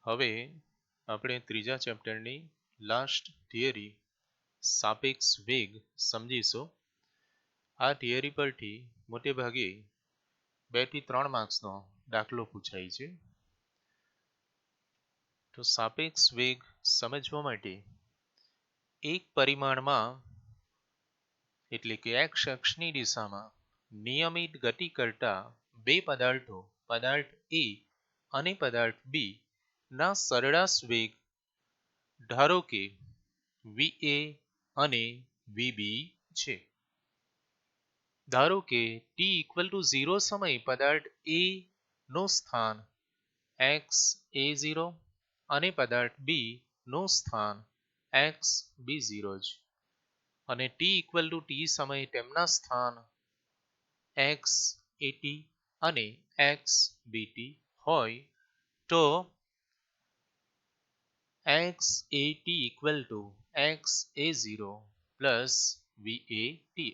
હવે આપણે ત્રીજા ચેપ્ટરની લાસ્ટ થિયરી સાપેક્ષ વેગ સમજીશું. આ થિયરી પરથી મોટે ભાગે 2 થી 3 માર્ક્સનો દાખલો પૂછાય છે. તો સાપેક્ષ વેગ સમજવા માટે એક પરિમાણમાં એટલે કે x અક્ષની દિશામાં નિયમિત ગતિ કરતા બે પદાર્થો પદાર્થ A અને પદાર્થ B ના સરેરાશ વેગ ધારો કે VA અને VB છે. ધારો કે t=0 સમયે પદાર્થ A નું સ્થાન xa0 અને પદાર્થ B નું સ્થાન xb0 છે અને t સમયે તેમના સ્થાન xat અને xbt હોય તો xat xa0 પ્લસ vat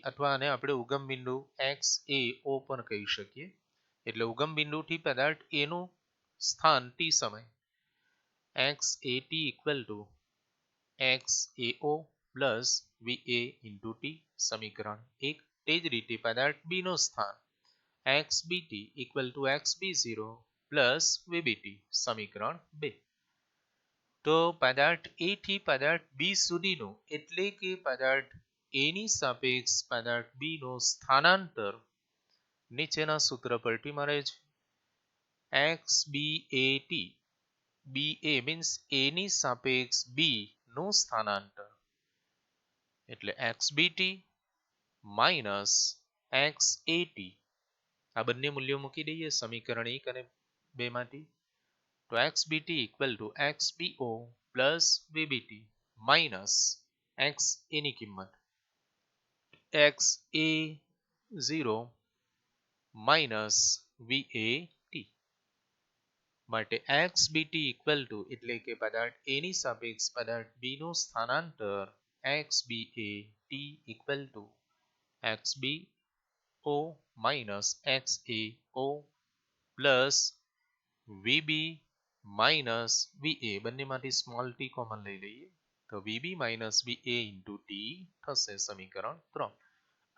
અથવા આને આપણે ઉગમ બિંદુ xao પણ કહી શકીએ. એટલે ઉગમ બિંદુથી પદાર્થ A નું સ્થાન t સમય xat xao plus va into t સમીકરણ 1. તે જ રીતે પદાર્થ B નું સ્થાન xbt xb0 પ્લસ vbt સમીકરણ 2. તો પદાર્થ A થી પદાર્થ B સુધીનું એટલે કે પદાર્થ A ની સાપેક્ષ પદાર્થ B નું સ્થાનાંતર નીચેના સૂત્ર પરથી મળે છે. xbat ba મીન્સ A ની સાપેક્ષ B નું સ્થાનાંતર એટલે xbt માઇનસ xat આ બંને મૂલ્યો મૂકી દઈએ સમીકરણ 1 અને 2 માંથી. તો xbt xbo plus vbt minus xa ની કિંમત xa0 માઇનસ vat માટે xbt એટલે કે પદાર્થ A ની સાપેક્ષ પદાર્થ B નું સ્થાનાંતર xbat xbo minus xao plus vb minus va બંનેમાંથી સ્મોલ t કોમન લઈ લઈએ તો vb minus va into t થશે સમીકરણ 3.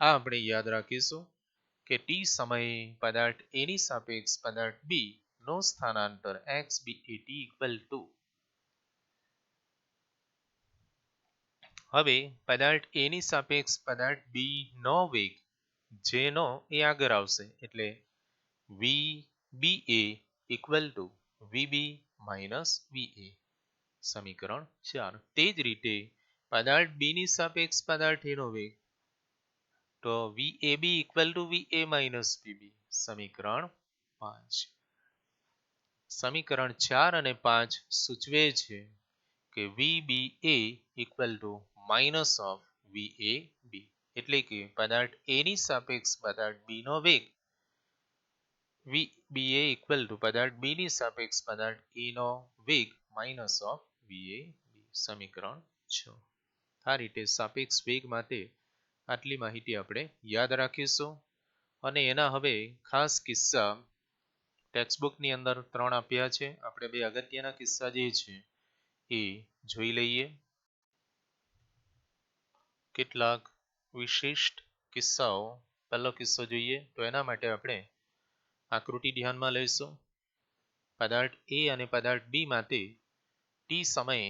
આ આપણે યાદ રાખીશું કે t સમયે પદાર્થ A ની સાપેક્ષ પદાર્થ B નું સ્થાનાંતર xbat હવે પદાર્થ A ની સાપેક્ષ પદાર્થ B નો વેગ જેનો એ આગળ આવશે એટલે vba vb માઇનસ va સમીકરણ 4. તે જ રીતે પદાર્થ B ની સાપેક્ષ પદાર્થ A નો વેગ તો vab va માઇનસ vb સમીકરણ 5. સમીકરણ 4 અને 5 સૂચવે છે કે vba માઇનસ ઓફ vab એટલે કે પદાર્થ A ની સાપેક્ષ પદાર્થ B નો વેગ vba પદાર્થ B ની સાપેક્ષ પદાર્થ A નો વેગ માઇનસ ઓફ vab સમીકરણ 6. આ રીતે સાપેક્ષ વેગ માટે આટલી માહિતી આપણે યાદ રાખીશું અને એના હવે ખાસ કિસ્સા ટેક્સ્ટબુકની અંદર 3 આપ્યા છે. આપણે બે અગત્યના કિસ્સા જે છે એ જોઈ લઈએ. કેટલાક વિશિષ્ટ કિસ્સાઓ. પહેલો કિસ્સો જોઈએ તો એના માટે આપણે આકૃતિ ધ્યાનમાં લઈશું. પદાર્થ A અને પદાર્થ B માટે t સમયે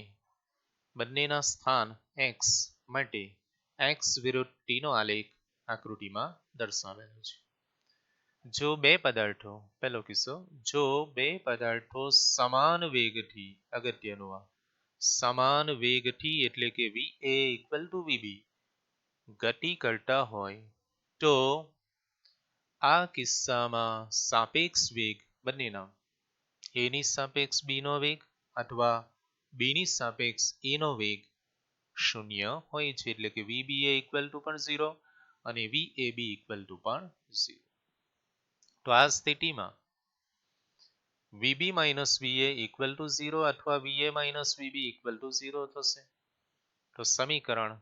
બંનેના સ્થાન x માટે x વિરુદ્ધ t નો આલેખ આકૃતિમાં દર્શાવેલો છે. જો બે પદાર્થો પહેલો કિસ્સો જો બે પદાર્થો સમાન વેગથી અગત્યનું આ સમાન વેગથી એટલે કે va vb ગતિ કરતા હોય તો આ કિસ્સામાં સાપેક્ષ વેગ બંનેના A ની સાપેક્ષ B નો વેગ અથવા B ની સાપેક્ષ A નો વેગ શૂન્ય હોય છે એટલે કે vba પણ 0 અને vab પણ 0. તો આ સ્થિતિમાં vb માઇનસ va 0 અથવા va માઇનસ vb 0 થશે. તો સમીકરણ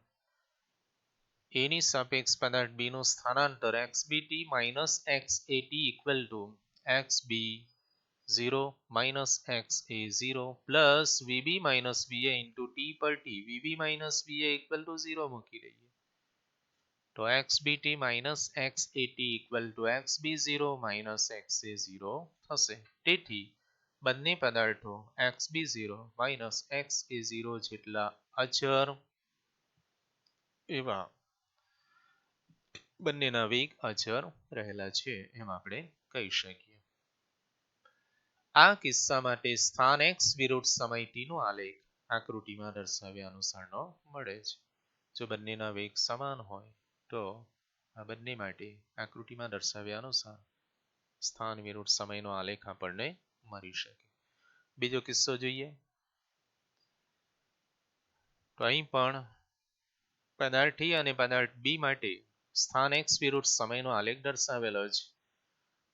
A ની સાપેક્ષ પદાર્થ B નું સ્થાનાંતર xbt minus xat xb 0 minus x a 0 plus v b minus v a into t પર t v b minus v a equal to 0 મૂકી દઈએ તો x b t minus x a t equal to x b 0 minus x a 0 થશે. તેથી બંને પદાર્થો x b 0 minus x a 0 જેટલા અચર એવા બંનેના વેગ અચર રહેલા છે એમ આપણે કહી શકીએ. આ કિસ્સા માટે સ્થાન x વિરુદ્ધ સમય t નો આલેખ આકૃતિમાં દર્શાવ્યા અનુસારનો મળે છે. જો બંનેના વેગ સમાન હોય તો આ બંને માટે આકૃતિમાં દર્શાવ્યા અનુસાર સ્થાન વિરુદ્ધ સમયનો આલેખ આપણને મળી શકે. બીજો કિસ્સો જોઈએ તો અહીં પણ પદાર્થ A અને પદાર્થ B માટે સ્થાન x વિરુદ્ધ સમયનો આલેખ દર્શાવેલો છે.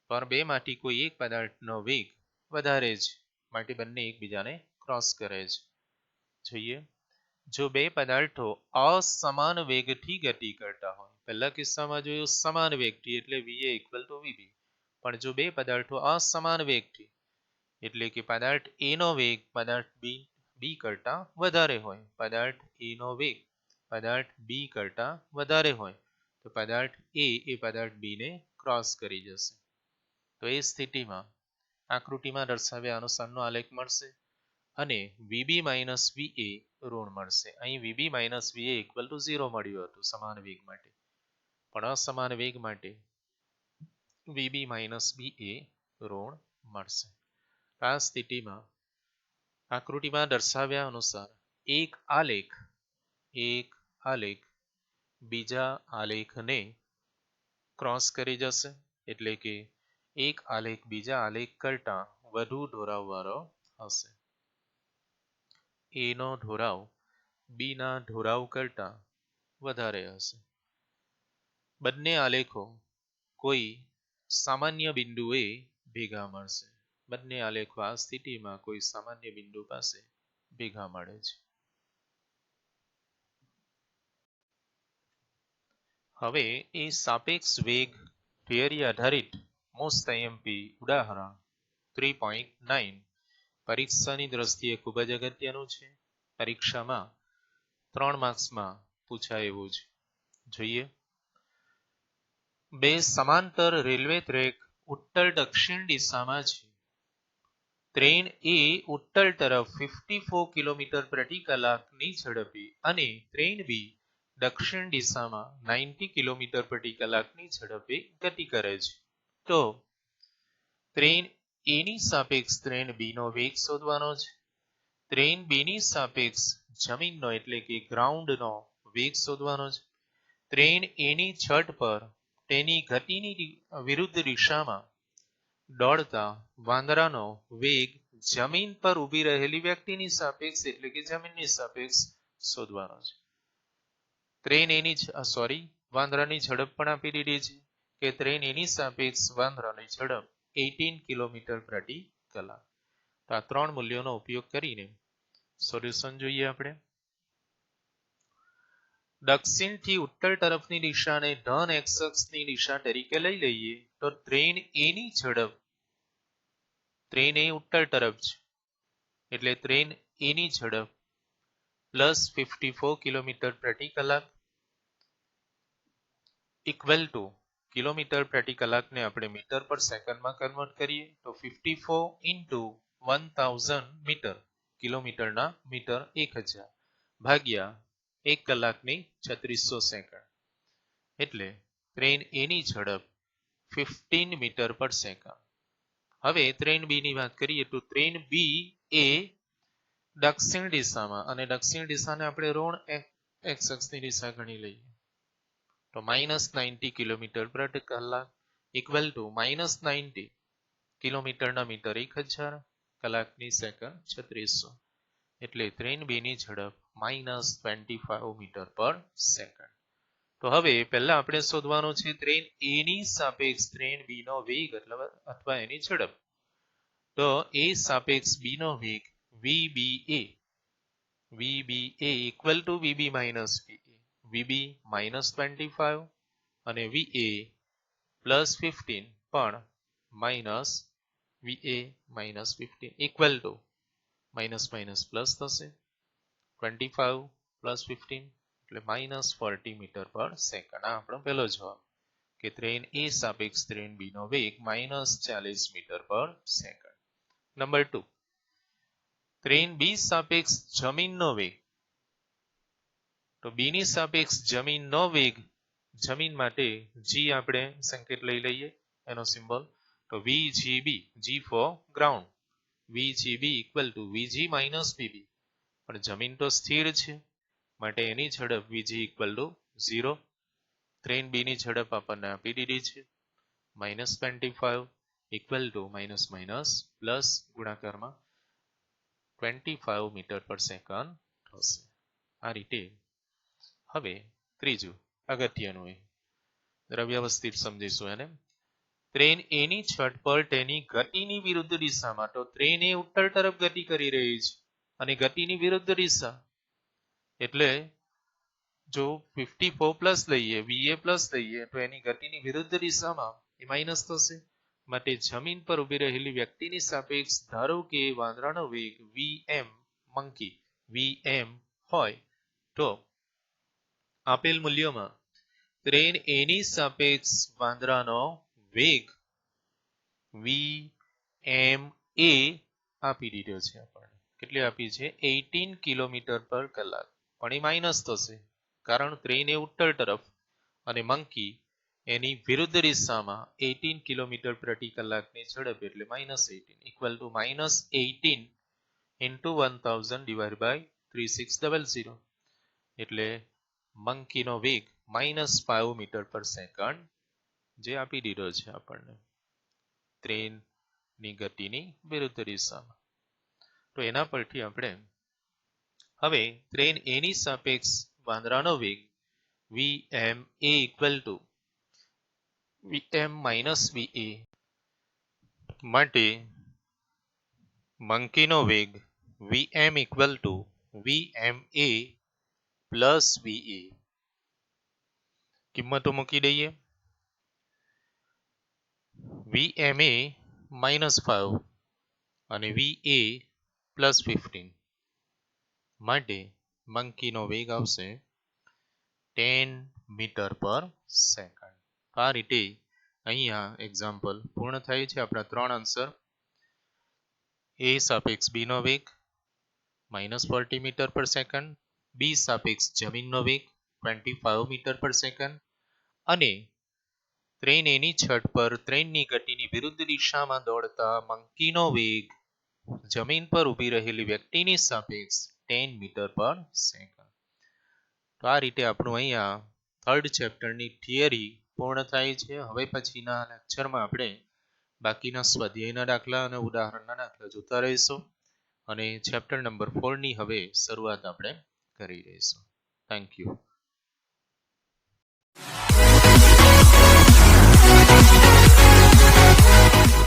પણ બેમાંથી કોઈ એક પદાર્થનો વેગ વધારે છે માટે બંને એકબીજાને ક્રોસ કરે છે. જોઈએ જો બે પદાર્થો અસમાન વેગથી ગતિ કરતા હોય, પહેલા કિસ્સામાં જોયું સમાન વેગથી એટલે VA ઇક્વલ ટુ VB, પણ જો બે પદાર્થો અસમાન વેગથી એટલે કે પદાર્થ A નો વેગ પદાર્થ B કરતા વધારે હોય, પદાર્થ A નો વેગ પદાર્થ B કરતા વધારે હોય તો પદાર્થ A એ પદાર્થ B ને ક્રોસ કરી જશે. તો એ સ્થિતિમાં આકૃતિમાં દર્શાવ્યા અનુસારનો આલેખ મળશે અને VB માઇનસ VA ઋણ મળશે. અહીં VB minus VA equal to 0 મળ્યું હતું સમાન વેગ માટે, પણ અસમાન વેગ માટે VB માઇનસ BA ઋણ મળશે. આ સ્થિતિમાં આકૃતિમાં દર્શાવ્યા અનુસાર એક આલેખ બીજા આલેખને ક્રોસ કરી જશે, એટલે કે એક આલેખ બીજા આલેખ કરતા વધુ ઢોળાવવાળો હશે. A નો ઢોળાવ B ના ઢોળાવ કરતા વધારે હશે. બંને આલેખો કોઈ સામાન્ય બિંદુએ ભેગા મળશે. બંને આલેખો આ સ્થિતિમાં કોઈ સામાન્ય બિંદુ પાસે ભેગા મળે છે. હવે એ સાપેક્ષ વેગ થિયરી આધારિત મોસ્ટ આઈએમપી ઉદાહરણ 3.9 પરીક્ષાની દ્રષ્ટિએ ખૂબ જ અગત્યનું છે. પરીક્ષામાં 3 માર્ક્સમાં પૂછાય એવું છે. જોઈએ બે સમાંતર રેલવે ટ્રેક ઉત્તર દક્ષિણ દિશામાં છે. ટ્રેન એ ઉત્તર તરફ 54 કિલોમીટર પ્રતિ કલાકની ઝડપે અને ટ્રેન બી દક્ષિણ દિશામાં 90 કિલોમીટર પ્રતિ કલાકની ઝડપે ગતિ કરે છે. તો ટ્રેન એ ની સાપેક્ષ ટ્રેન બી નો વેગ શોધવાનો છે. ટ્રેન બી ની સાપેક્ષ જમીનનો એટલે કે ગ્રાઉન્ડનો વેગ શોધવાનો છે. ટ્રેન એ ની છત પર તેની ગતિની વિરુદ્ધ દિશામાં દોડતા વાંદરાનો વેગ જમીન પર ઊભી રહેલી વ્યક્તિની સાપેક્ષ એટલે કે જમીનની સાપેક્ષ શોધવાનો છે. ટ્રેન એની વાંદરાની ઝડપ પણ આપી દીધી છે કે ટ્રેન એની સાપેક્ષ વાંદરાની ઝડપ 18 કિલોમીટર પ્રતિ કલાક. તો આ 3 મૂલ્યોનો ઉપયોગ કરીને સોલ્યુશન જોઈએ આપણે. દક્ષિણથી ઉત્તર તરફની દિશાને ધન એક્સ અક્ષની દિશા તરીકે લઈ લઈએ તો ટ્રેન એ ની ઝડપ, ટ્રેન એ ઉત્તર તરફ છે એટલે ટ્રેન એ ની ઝડપ પ્લસ 54 કિલોમીટર પ્રતિ કલાક ઇક્વલ ટુ કિલોમીટર પ્રતિ કલાકને આપણે મીટર પર સેકન્ડમાં કન્વર્ટ કરીએ તો 54 ઇન્ટુ 1000 મીટર, કિલોમીટરના મીટર 1000 ભાગ્યા 1 કલાકની 3600 સેકન્ડ એટલે ટ્રેન એ ની ઝડપ 15 મીટર પર સેકન્ડ. હવે ટ્રેન બી ની વાત કરીએ તો ટ્રેન બી એ દક્ષિણ દિશામાં, અને દક્ષિણ દિશાને આપણે ઋણ એક્સ અક્ષની દિશા ગણી લઈએ તો -90 કિલોમીટર પ્રતિ કલાક ઇક્વલ ટુ -90 કિલોમીટરના મીટર 1000 કલાકની સેકન્ડ 3600 એટલે ટ્રેન બી ની ઝડપ -25 મીટર પર સેકન્ડ. તો હવે પહેલા આપણે શોધવાનું છે ટ્રેન એ ની સાપેક્ષ ટ્રેન બી નો વેગ અથવા એની ઝડપ. તો એ સાપેક્ષ બી નો વેગ VBA equal to VB minus VA, VB -25 અને VA +15 પણ VA minus 15 equal to minus minus plus થશે 25 plus 15 એટલે minus 40 મીટર પર સેકન્ડ. આ આપણો પહેલો જવાબ કે ટ્રેન A સાપેક્ષ ટ્રેન B નો વેગ minus 40 મીટર પર સેકન્ડ. નંબર 2 ટ્રેન B સાપેક્ષ જમીનનો વેગ. તો B ની સાપેક્ષ જમીનનો વેગ, જમીન માટે G આપણે સંકેત લઈ લઈએ એનો સિમ્બોલ. તો VGB, G for ground, VGB equal to VG minus VB. પણ જમીન તો સ્થિર છે માટે એની ઝડપ VG equal to 0. Train B ની ઝડપ આપણને આપી દીધી છે -25 equal to minus minus plus ગુણાકારમાં 25 મીટર પર સેકન્ડ થશે. આ રીતે હવે ત્રીજું અગત્યનું જરા વ્યવસ્થિત સમજીશું એને. ટ્રેન A ની છત પર તેની ગતિની વિરુદ્ધ દિશામાં. તો ટ્રેન એ ઉત્તર તરફ ગતિ કરી રહી છે અને ગતિની વિરુદ્ધ દિશા એટલે જો 54 પ્લસ લઈએ, VA પ્લસ લઈએ તો એની ગતિની વિરુદ્ધ દિશામાં એ માઇનસ થશે. માટે જમીન પર ઊભી રહેલી વ્યક્તિની સાપેક્ષ ધારો કે વાંદરાનો વેગ VM મંકી VM હોય તો આપેલ મૂલ્યોમાં ટ્રેન A ની સાપેક્ષ વાંદરાનો વેગ VMA આપી દીધો છે આપણને. કેટલી આપી છે? 18 કિલોમીટર પર કલાક. પણ એ માઇનસ થશે કારણ ટ્રેન એ ઉત્તર તરફ અને મંકી એની વિરુદ્ધ દિશામાં 18 કિલોમીટર પ્રતિ કલાકની ઝડપ એટલે -18 equal to -18 into 1000 divide by 3600 એટલે મંકીનો વેગ -5 મીટર પર સેકન્ડ જે આપી દીધો છે આપણને ટ્રેનની ગતિની વિરુદ્ધ દિશામાં. તો એના પરથી આપણે હવે ટ્રેન A ની સાપેક્ષ વાંદરાનો વેગ VMA equal to VM minus VA માટે મંકીનો વેગ VM equal to VMA plus VA કિંમતો મૂકી દઈએ. VMA -5 અને VA +15 માટે મંકીનો વેગ આવશે 10 મીટર પર સેકન્ડ. આ રીતે અહીંયા એક્ઝામ્પલ પૂર્ણ થાય છે. આપણા 3 આન્સર. A સાપેક્ષ B નો વેગ -40 મીટર પર સેકન્ડ, B સાપેક્ષ જમીનનો વેગ 25 મીટર પર સેકન્ડ અને ટ્રેન A ની છત પર ટ્રેનની ગતિની વિરુદ્ધ દિશામાં દોડતા મંકીનો વેગ જમીન પર ઊભી રહેલી વ્યક્તિની સાપેક્ષ 10 મીટર પર સેકન્ડ. તો આ રીતે આપણું અહીંયા થર્ડ ચેપ્ટરની થિયરી પૂર્ણ થાય છે. હવે પછીના લેક્ચરમાં આપણે બાકીના સ્વાધ્યાયના દાખલા અને ઉદાહરણના દાખલા જોતા રહીશું અને ચેપ્ટર નંબર 4 ની હવે શરૂઆત આપણે કરી રહીશું. Thank you.